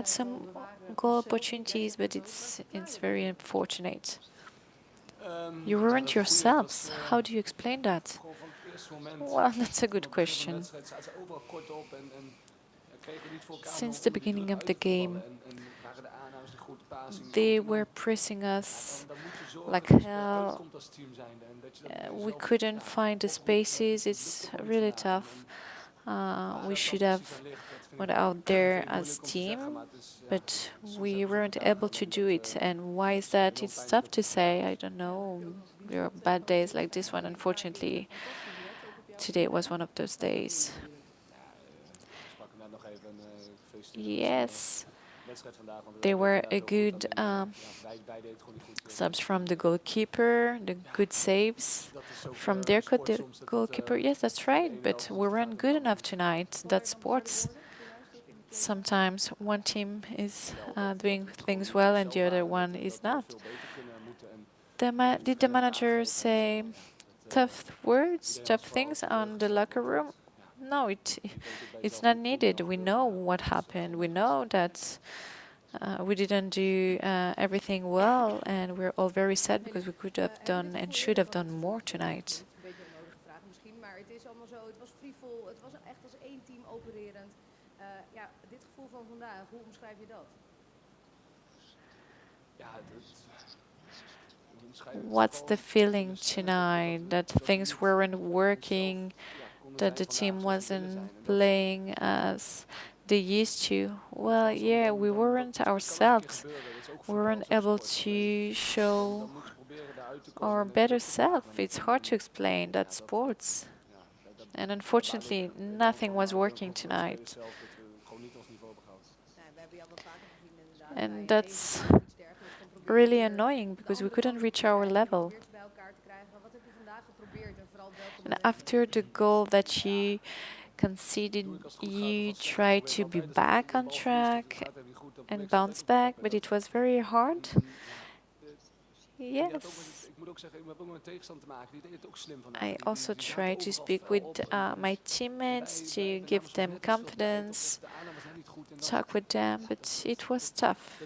had some goal opportunities, but it's very unfortunate. You weren't yourselves. How do you explain that? Well, that's a good question. Since the beginning of the game, they were pressing us like hell. We couldn't find the spaces. It's really tough. We should have went out there as a team, but we weren't able to do it. And why is that? It's tough to say. I don't know. There are bad days like this one. Unfortunately, today was one of those days. Yes, they were a good subs from the goalkeeper, the good saves from their goalkeeper. Yes, that's right, but we weren't good enough tonight. That's sports. Sometimes one team is doing things well and the other one is not. Did the manager say tough words, tough things on the locker room? No, it's not needed. We know what happened. We know that we didn't do everything well, and we're all very sad because we could have done and should have done more tonight. What's the feeling tonight that things weren't working, that the team wasn't playing as they used to? Well, yeah, we weren't ourselves. We weren't able to show our better self. It's hard to explain. That's sports. And unfortunately, nothing was working tonight. And that's really annoying because we couldn't reach our level. And after the goal that you conceded, you tried to be back on track and bounce back, but it was very hard. Yes. I also try to speak with my teammates to give them confidence, talk with them, but it was tough.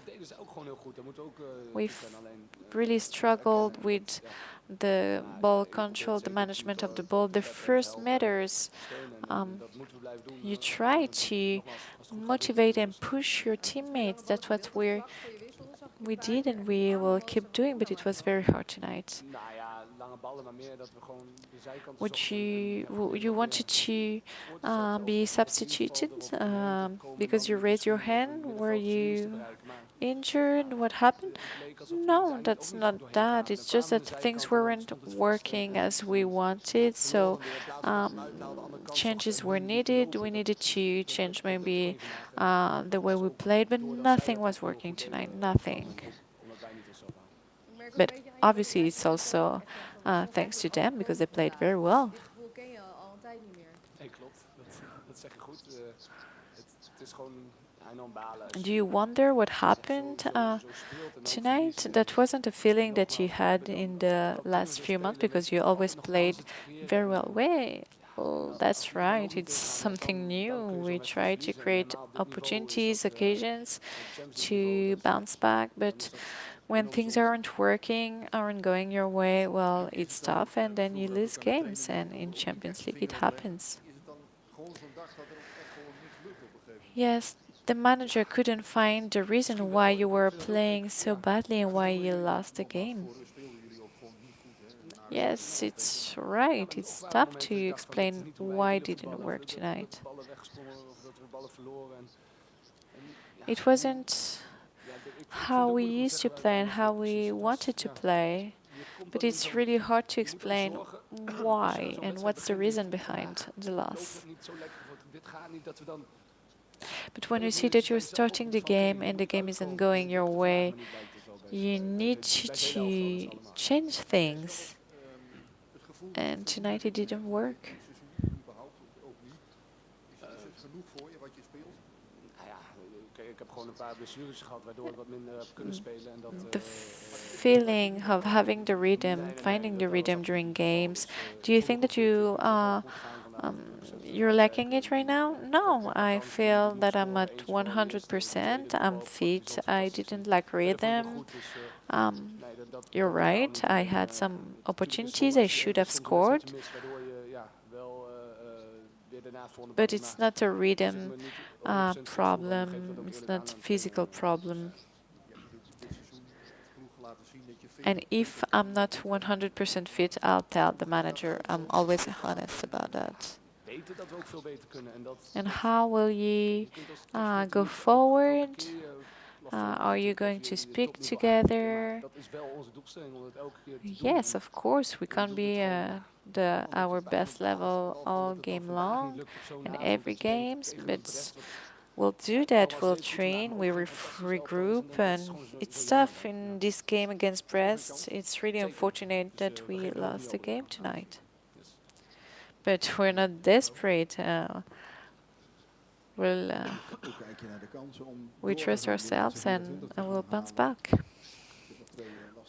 We've really struggled with the ball control, the management of the ball. The first meters, you try to motivate and push your teammates. That's what we did and we will keep doing, but it was very hard tonight. You wanted to be substituted because you raised your hand? Were you injured? What happened? No, that's not that. It's just that things weren't working as we wanted, so changes were needed. We needed to change maybe the way we played, but nothing was working tonight. Nothing. But obviously, it's also thanks to them because they played very well. Do you wonder what happened tonight? That wasn't a feeling that you had in the last few months because you always played very well. Wait, oh, that's right. It's something new. We try to create opportunities, occasions to bounce back, but when things aren't working, aren't going your way, well, it's tough, and then you lose games. And in Champions League, it happens. Yes, the manager couldn't find the reason why you were playing so badly and why you lost the game. Yes, it's right. It's tough to explain why it didn't work tonight. It wasn't how we used to play and how we wanted to play, but it's really hard to explain why and what's the reason behind the loss. But when you see that you're starting the game and the game isn't going your way, you need to change things. And tonight it didn't work. The feeling of having the rhythm, finding the rhythm during games, do you think that you You're lacking it right now? No, I feel that I'm at 100%. I'm fit. I didn't lack rhythm. Um, you're right. I had some opportunities I should have scored, but it's not a rhythm problem. It's not physical problem. And if I'm not 100% fit, I'll tell the manager. I'm always honest about that. And how will you go forward? Are you going to speak together? Yes, of course. We can't be our best level all game long and every games, but we'll do that. We'll train. We regroup, and it's tough in this game against Brest. It's really unfortunate that we lost the game tonight, but we're not desperate. We'll we trust ourselves and we'll bounce back.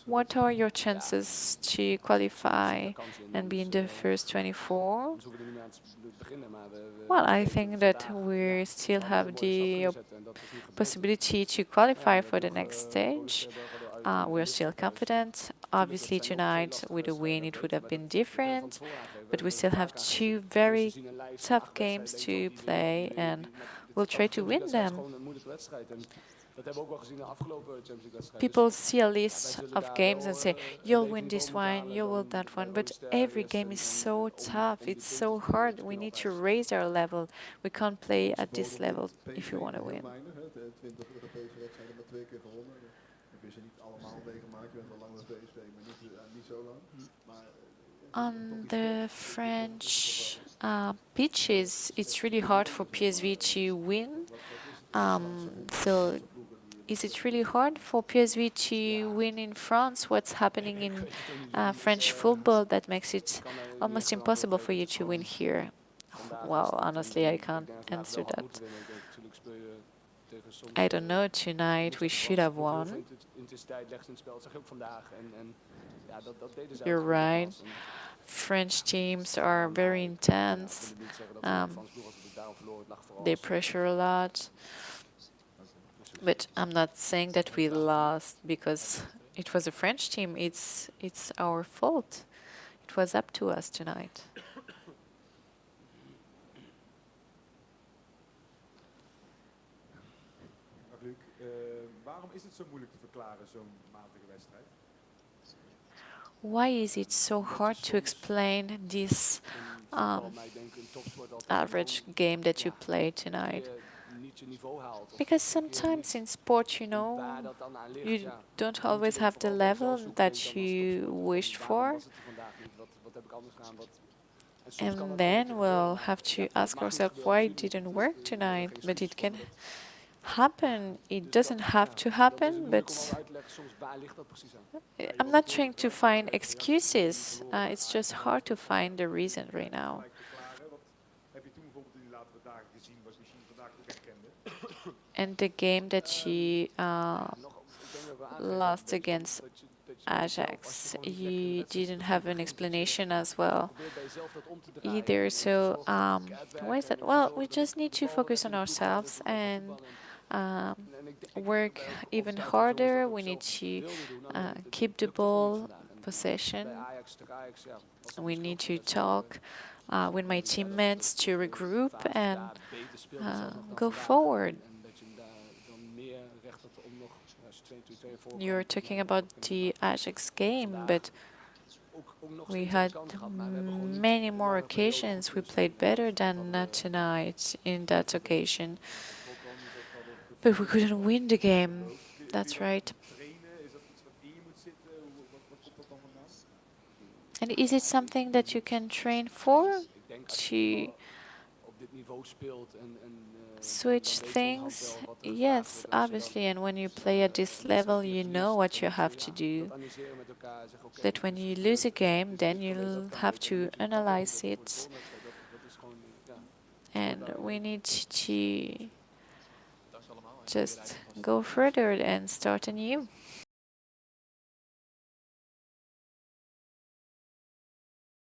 What are your chances to qualify and be in the first 24? Well, I think that we still have the possibility to qualify for the next stage. We're still confident. Obviously, tonight with a win, it would have been different, but we still have two very tough games to play, and we'll try to win them. People see a list of games and say, you'll win this one, you'll win that one, but every game is so tough, it's so hard. We need to raise our level. We can't play at this level if you want to win. On the French pitches, it's really hard for PSV to win. So is it really hard for PSV to win in France? What's happening in French football that makes it almost impossible for you to win here? Well, honestly, I can't answer that. I don't know. Tonight we should have won. You're right. French teams are very intense. They pressure a lot. But I'm not saying that we lost because it was a French team. It's our fault. It was up to us tonight. Luuk, waarom is het zo moeilijk te verklaren, zo'n matige wedstrijd? Why is it so hard to explain this average game that you played tonight? Because sometimes in sport, you don't always have the level that you wished for. And then we'll have to ask ourselves why it didn't work tonight. But it can happen. It doesn't have to happen, but I'm not trying to find excuses. It's just hard to find the reason right now. And the game that you lost against Ajax, you didn't have an explanation as well either. So why is that? Well, we just need to focus on ourselves and work even harder. We need to keep the ball possession. We need to talk with my teammates to regroup and go forward. You're talking about the Ajax game, but we had many more occasions. We played better than tonight in that occasion. But we couldn't win the game. That's right. And is it something that you can train for? To switch things? Yes, obviously. And when you play at this level, you know what you have to do. That when you lose a game, then you'll have to analyze it. And we need to just go further and start anew.